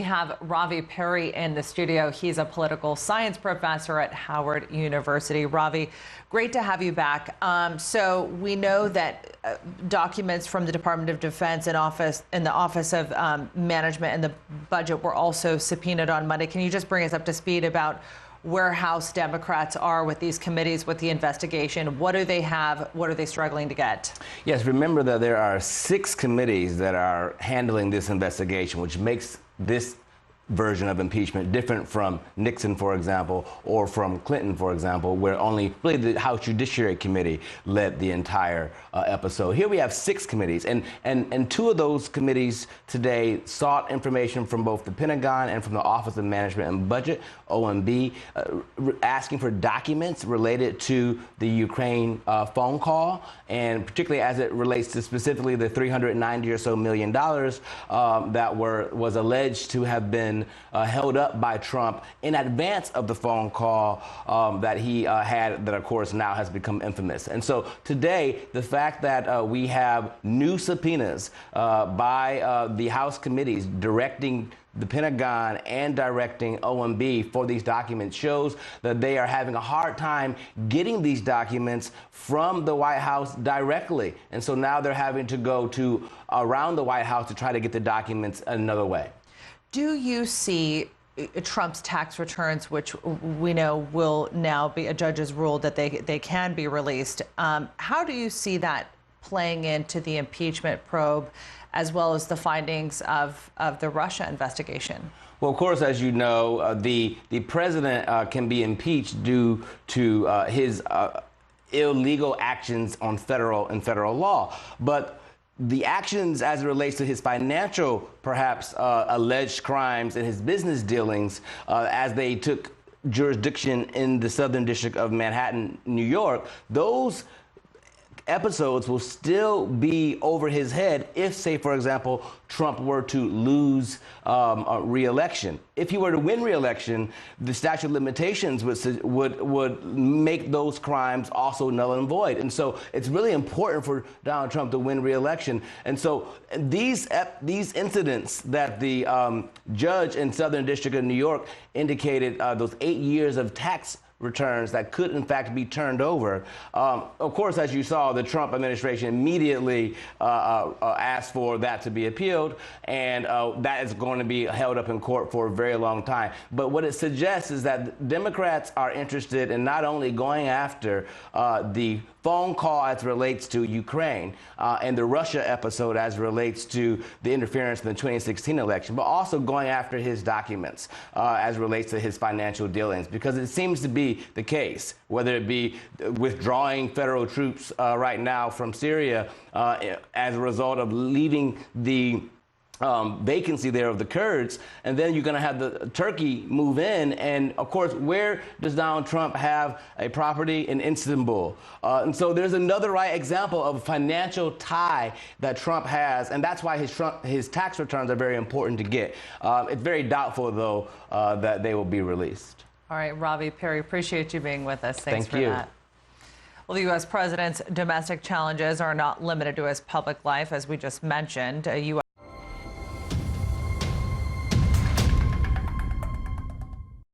have Ravi Perry in the studio. He's a political science professor at Howard University. Ravi, great to have you back. So we know that documents from the Department of Defense and the Office of Management and the Budget were also subpoenaed on Monday. Can you just bring us up to speed about where House Democrats are with these committees, with the investigation? What do they have? What are they struggling to get? Yes, remember that there are 6 committees that are handling this investigation, which makes this version of impeachment different from Nixon, for example, or from Clinton, for example, where only really the House Judiciary Committee led the entire episode. Here we have 6 committees, and 2 of those committees today sought information from both the Pentagon and from the Office of Management and Budget, OMB, asking for documents related to the Ukraine phone call, and particularly as it relates to specifically the $390 or so million that was alleged to have been held up by Trump in advance of the phone call that he had, that of course now has become infamous. And so today, the fact that we have new subpoenas by the House committees directing the Pentagon and directing OMB for these documents shows that they are having a hard time getting these documents from the White House directly. And so now they're having to go to around the White House to try to get the documents another way. Do you see Trump's tax returns, which we know will now be, a judge has ruled that they can be released? How do you see that playing into the impeachment probe, as well as the findings of the Russia investigation? Well, of course, as you know, the president can be impeached due to his illegal actions on federal law. But the actions as it relates to his financial, perhaps alleged crimes and his business dealings as they took jurisdiction in the Southern District of Manhattan, New York, those episodes will still be over his head if, say, for example, Trump were to lose re-election. If he were to win re-election, the statute of limitations would make those crimes also null and void. And so it's really important for Donald Trump to win re-election. And so these incidents that the judge in Southern District of New York indicated, those 8 years of tax returns that could in fact be turned over. Of course, as you saw, the Trump administration immediately asked for that to be appealed, and that is going to be held up in court for a very long time. But what it suggests is that Democrats are interested in not only going after the phone call as relates to Ukraine and the Russia episode as relates to the interference in the 2016 election, but also going after his documents as relates to his financial dealings, because it seems to be the case, whether it be withdrawing federal troops right now from Syria as a result of leaving the vacancy there of the Kurds, and then you're going to have the Turkey move in, and of course, where does Donald Trump have a property? In Istanbul? And so there's another example of a financial tie that Trump has, and that's why his tax returns are very important to get. It's very doubtful, though, that they will be released. All right, Ravi Perry, appreciate you being with us. Thanks Thank for you. that. Well, the U.S. president's domestic challenges are not limited to his public life, as we just mentioned.